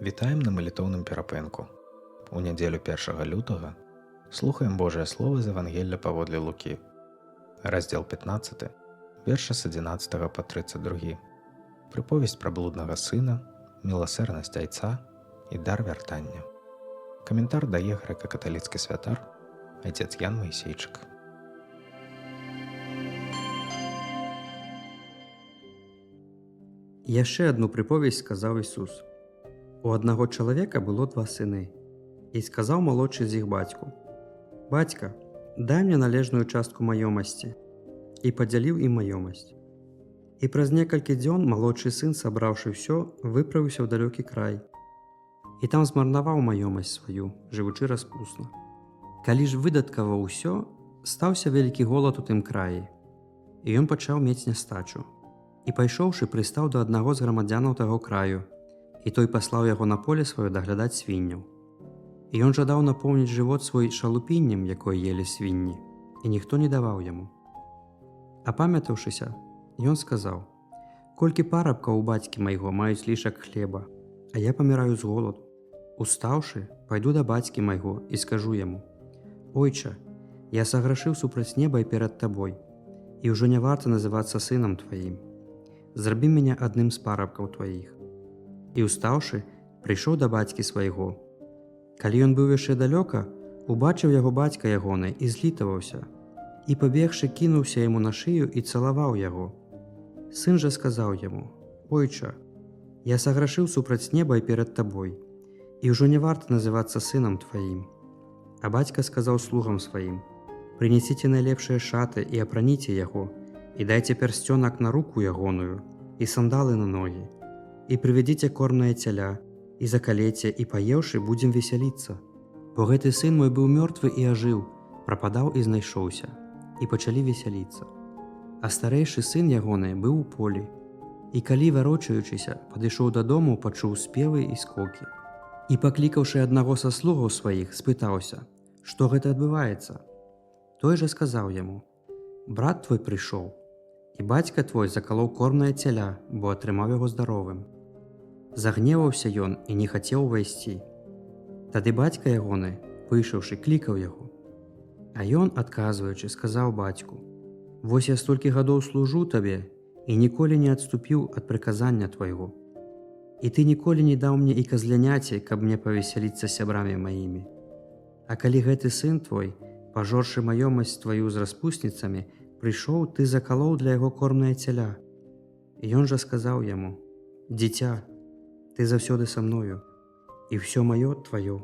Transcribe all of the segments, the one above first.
Вітаем на малітоўным перапынку. У нядзелю 1 лютага слухаем Божае слово з Евангелля паводле Лукі. Раздзел 15, верша з 11 па 32. Прыповесць пра блуднага сына, міласэрнасць айца і дар вяртання. Каментар дае грэка-каталіцкі святар айцец Ян Маісейчык. Яшчэ адну прыповесць сказаў Ісус. У аднаго чалавека было 2 сыны. І сказаў малодшы з іх бацьку: «Бацька, дай мне належную частку маёмасці». І падзяліў ім маёмасць. І праз некалькі дзён малодшы сын, сабраўшы ўсё, выправіўся ў далёкі край. І там змарнаваў маёмасць сваю, жывучы распусна. Калі ж выдаткаваў усё, стаўся вялікі голад у тым краі. І ён пачаў мець нястачу. І пайшоўшы, прыстаў да аднаго з грамадзянаў таго краю, і той паслаў яго на поле сваё даглядаць свінняў. І ён жадаў напоўніць жывот свой шалупіннем, якое елі свінні, і ніхто не даваў яму. Апамятаўшыся, ён сказаў: «Колькі парабкаў у бацькі майго маюць лішак хлеба, а я паміраю з голаду. Устаўшы, пайду да бацькі майго і скажу яму: Ойча, я саграшыў супраць неба і перад табой, і ўжо не варта называцца сынам тваім. Зрабі мяне адным з парабкаў тваіх». І устаўшы, прыйшоў да бацькі свайго. Калі ён быў яшчэ далёка, убачыў яго бацька ягоны і злітаваўся, і пабегшы, кінуўся яму на шыю і цалаваў яго. Сын жа сказаў яму: «Ойча, я саграшыў супраць неба і перад табой, і ўжо не варта называцца сынам тваім». А бацька сказаў слугам сваім: «Прынесіце найлепшыя шаты і апраніце яго, і дайце пярсцёнак на руку ягоную, і сандалы на ногі, і прывядзіце кормнае цяля, і закалеце, і паеўшы, будзем весяліцца. Бо гэты сын мой быў мёртвы і ажыў, прападаў і знайшоўся». І пачалі весяліцца. А старэйшы сын ягоны быў у полі. І калі, варочаючыся, падышоў дадому, пачуў спевы і скокі. І, паклікаўшы аднаго са слугаў сваіх, спытаўся: «Што гэта адбываецца?» Той жа сказаў яму: «Брат твой прыйшоў, і бацька твой закалоў кормнае цяля, бо атрымаў яго здаровым». Загневаўся ён і не хацеў увайсці. Тады бацька ягоны, выйшаўшы, клікаў яго. А ён, адказваючы, сказаў бацьку: «Вось я столькі гадоў служу табе і ніколі не адступіў ад прыказання твайго. І ты ніколі не даў мне і казляняці, каб мне павесяліцца з сябрамі маімі. А калі гэты сын твой, пажоршы маёмасць тваю з распусніцамі, прыйшоў, ты закалоў для яго кормнае цяля». І ён жа сказаў яму: «Дзіця, ты заўсёды са мною, і ўсё маё тваё.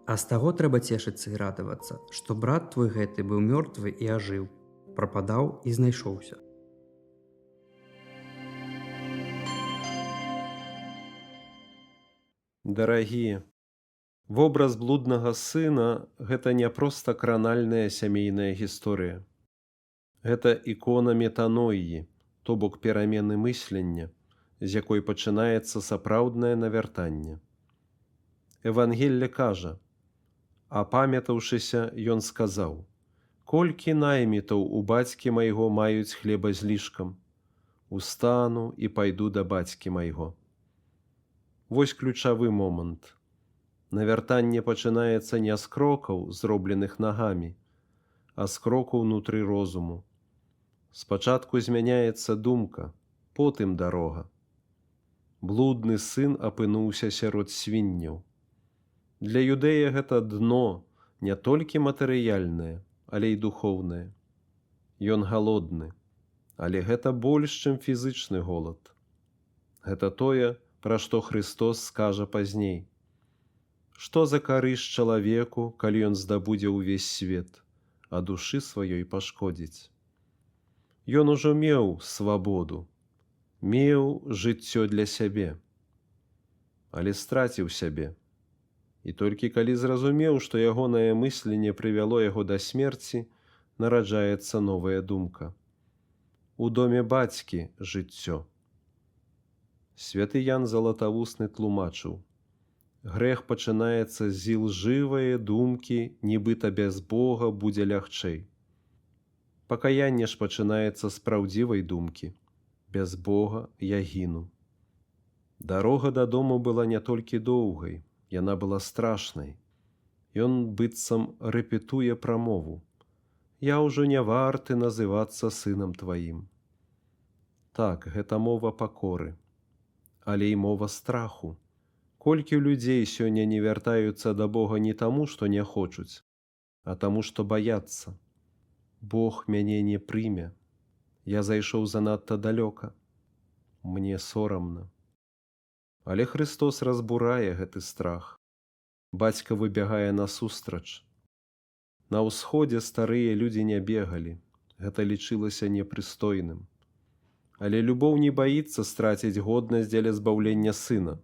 А з таго трэба цешыцца і радавацца, што брат твой гэты быў мёртвы і ажыў, прападаў і знайшоўся». Дарагія, вобраз блуднага сына – гэта не проста кранальная сямейная гісторыя. Гэта ікона метаноіі, то бок перамены мыслення, з якой пачынаецца сапраўднае навяртанне. Евангелле кажа: «Апамятаўшыся, ён сказаў: Колькі наймітаў у бацькі майго маюць хлеба злішкам? Устану і пайду да бацькі майго». Вось ключавы момант. Навяртанне пачынаецца не з крокаў, зробленых нагамі, а з крокаў унутры розуму. Спачатку змяняецца думка, потым дарога. Блудны сын апынуўся сярод свінняў. Для юдэя гэта дно не толькі матэрыяльнае, але і духоўнае. Ён галодны, але гэта больш, чым фізычны голад. Гэта тое, пра што Хрыстос скажа пазней. Што за карысць чалавеку, калі ён здабудзе ўвесь свет, а душы сваёй пашкодзіць? Ён ужо меў свабоду, меў жыццё для сябе, але страціў сябе. І толькі калі зразумеў, што ягонае мысленне прывяло яго да смерці, нараджаецца новая думка. У доме бацькі жыццё. Святы Ян Залатавусны тлумачыў: грэх пачынаецца з ілжывае думкі, нібыта без Бога будзе лягчэй. Пакаянне ж пачынаецца з праўдзівай думкі: без Бога я гіну. Дарога дадому была не толькі доўгай, яна была страшнай. Ён быццам рэпетуе прамову: «Я ўжо не варты называцца сынам тваім». Так, гэта мова пакоры, але і мова страху. Колькі людзей сёння не вяртаюцца да Бога не таму, што не хочуць, а таму, што баяцца. Бог мяне не прыме. Я зайшоў занадта далёка. Мне сорамна. Але Христос разбурае гэты страх. Бацька выбягае насустрач. На ўсходзе старыя людзі не бегалі. Гэта лічылася непрыстойным. Але любоў не баіцца страціць годнасць дзеля збаўлення сына.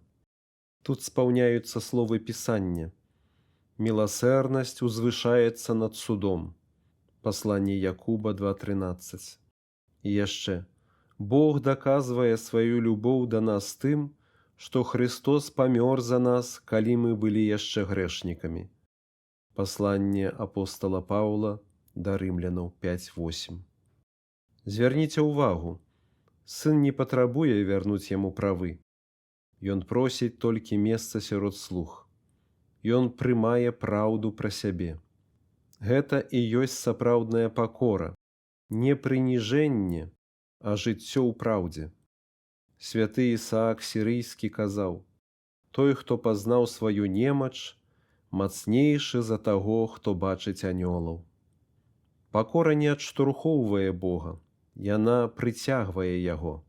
Тут спаўняюцца словы Пісання. «Міласэрнасць узвышаецца над судом». Пасланне Якуба 2:13. І яшчэ. «Бог даказвае сваю любоў да нас тым, што Христос памёр за нас, калі мы былі яшчэ грэшнікамі». Пасланне апостала Паўла да рымлянаў 5:8. Звярніце ўвагу, сын не патрабуе вярнуць яму правы. Ён просіць толькі месца сярод слуг. Ён прымае праўду пра сябе. Гэта і ёсць сапраўдная пакора, не прыніжэнне, а жыццё ў праўдзе. Святы Ісаак Сірыйскі казаў: «Той, хто пазнаў сваю немач, мацнейшы за таго, хто бачыць анёлаў». Пакора не адштурхоўвае Бога, яна прыцягвае яго.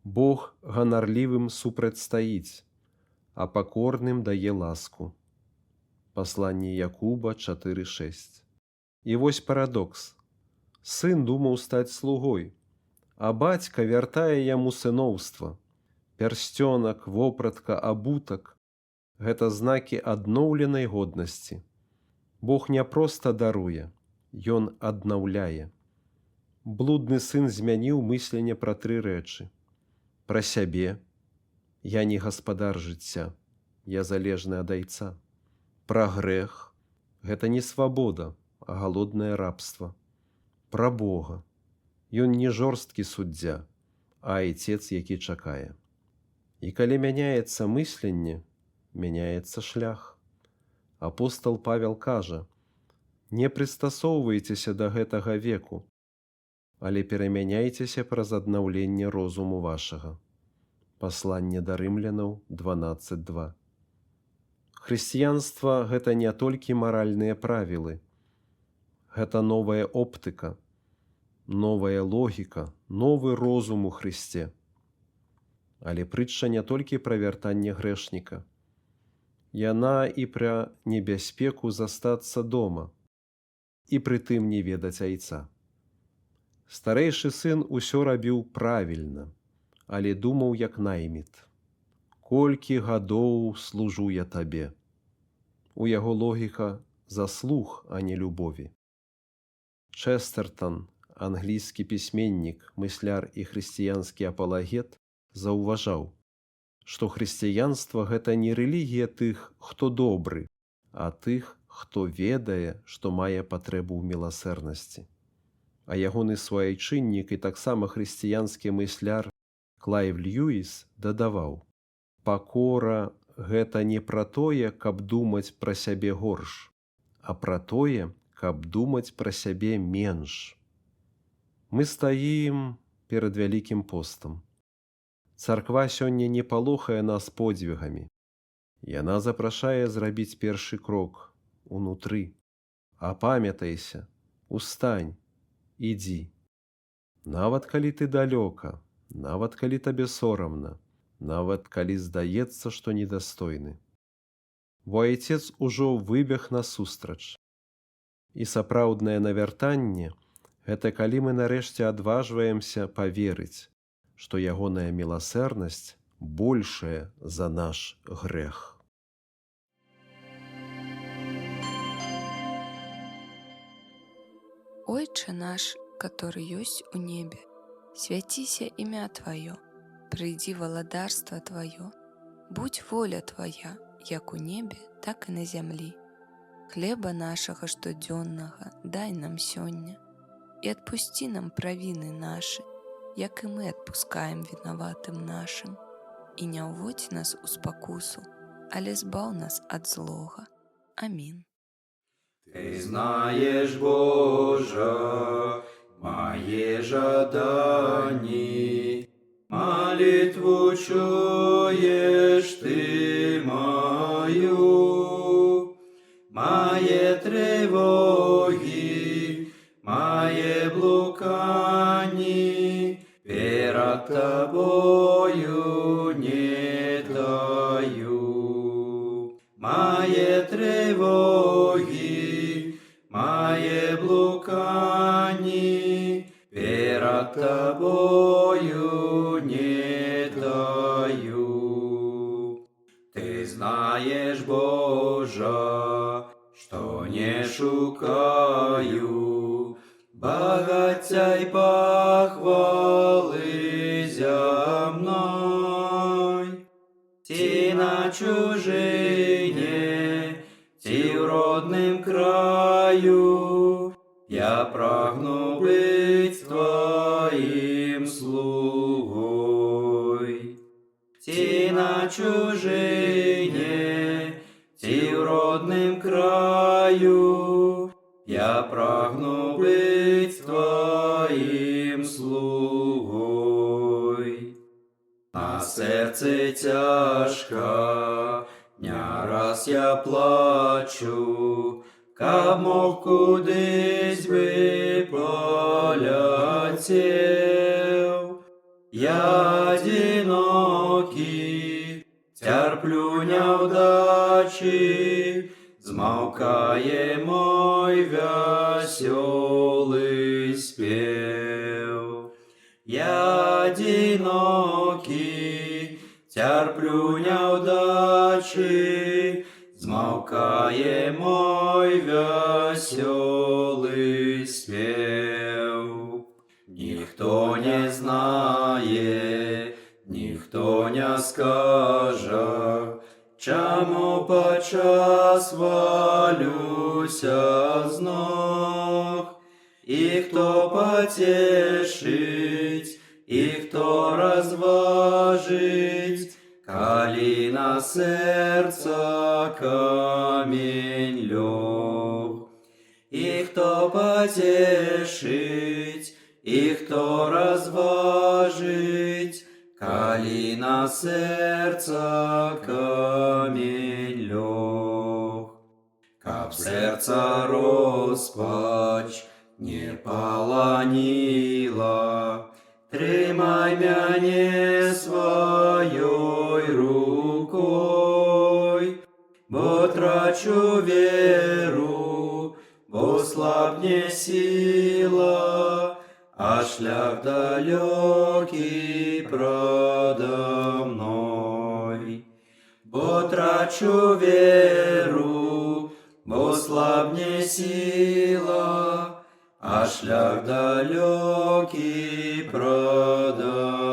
Бог ганарлівым супрацьстаіць, а пакорным дае ласку. Пасланне Якуба 4:6. І вось парадокс. Сын думаў стаць слугой, а бацька вяртае яму сыноўства. Пярсцёнак, вопратка, абутак – гэта знакі адноўленай годнасці. Бог не проста даруе, ён аднаўляе. Блудны сын змяніў мысленне пра 3 рэчы. Пра сябе – я не гаспадар жыцця, я залежны ад айца. Пра грэх – гэта не свабода, а галоднае рабства. Пра Бога – ён не жорсткі суддзя, а айцец, які чакае. І калі мяняецца мысленне, мяняецца шлях. Апостал Павел кажа: «Не прыстасоўвайцеся да гэтага веку, але перамяняйцеся праз аднаўленне розуму вашага». Пасланне да рымлянаў 12:2. Хрысціянства – гэта не толькі маральныя правілы. Гэта новая оптыка, новая логіка, новы розум у Хрысце. Але прытча не толькі пра вяртанне грэшніка. Яна і пра небяспеку застацца дома, і прытым не ведаць айца. Старэйшы сын усё рабіў правільна, але думаў як найміт. «Колькі гадоў служу я табе». У яго логіка заслуг, а не любові. Чэстертан, англійскі пісьменнік, мысляр і хрысціянскі апалагет, заўважаў, што хрысціянства – гэта не рэлігія тых, хто добры, а тых, хто ведае, што мае патрэбу ў міласэрнасці. А ягоны суайчыннік і таксама хрысціянскі мысляр Клайв Льюіс дадаваў: «Пакора – гэта не пра тое, каб думаць пра сябе горш, а пра тое, каб думаць пра сябе менш». Мы стаім перад Вялікім постам. Царква сёння не палохае нас подзвігамі. Яна запрашае зрабіць першы крок унутры. Апамятайся, устань, ідзі. Нават калі ты далёка, нават калі табе сорамна, нават калі здаецца, што недастойны. Бо айцец ужо выбег насустрач. І сапраўднае навяртанне – гэта калі мы нарэшце адважваемся паверыць, што ягоная міласэрнасць большая за наш грэх. Отче наш, который есть у небе, святися имя Твое, приди владарство Твое, будь воля Твоя, як у небе, так и на землі. Хлеба нашего штодзённага дай нам сёння, и отпусти нам правины наши, як и мы отпускаем виноватым нашим. і не ўводзь нас у спакусу, але збаў нас ад злога. Амін. Ты знаешь, Боже, мои жадания, молитву чуешь Ты мою, мои тревоги, мои блукания перед Тобою не таю. Мои тревоги, мои блукания перед Тобою не таю. Ты знаешь, Боже, что не шукаю богатя и похвалы земной. Ти на чужине, ти в родном краю, я прагну быть Твоим слугой. Ти на чужине, ти в родном краю, я прагну быть Твоим слугой. На серце тяжко, не раз я плачу, каб мог кудись би полетів. Я одинокий, терплю неудачи, змовкає мой веселий спів. Я одинокий, терплю неудачи, змовкає мой веселий спів. Ніхто не знає, ніхто не скаже, чому почас валюся з ног. І хто потешить, і хто розважить, коли на серце камінь лег. І хто потешить, і хто розважить, коли на серце камінь лег. Каб серце розпач не полонила, тримай мяне своей рукой, бо трачу веру, бо слабне сила, а шлях далекий продо мной. Бо трачу веру, бо слабне сила, а шлях далекий продо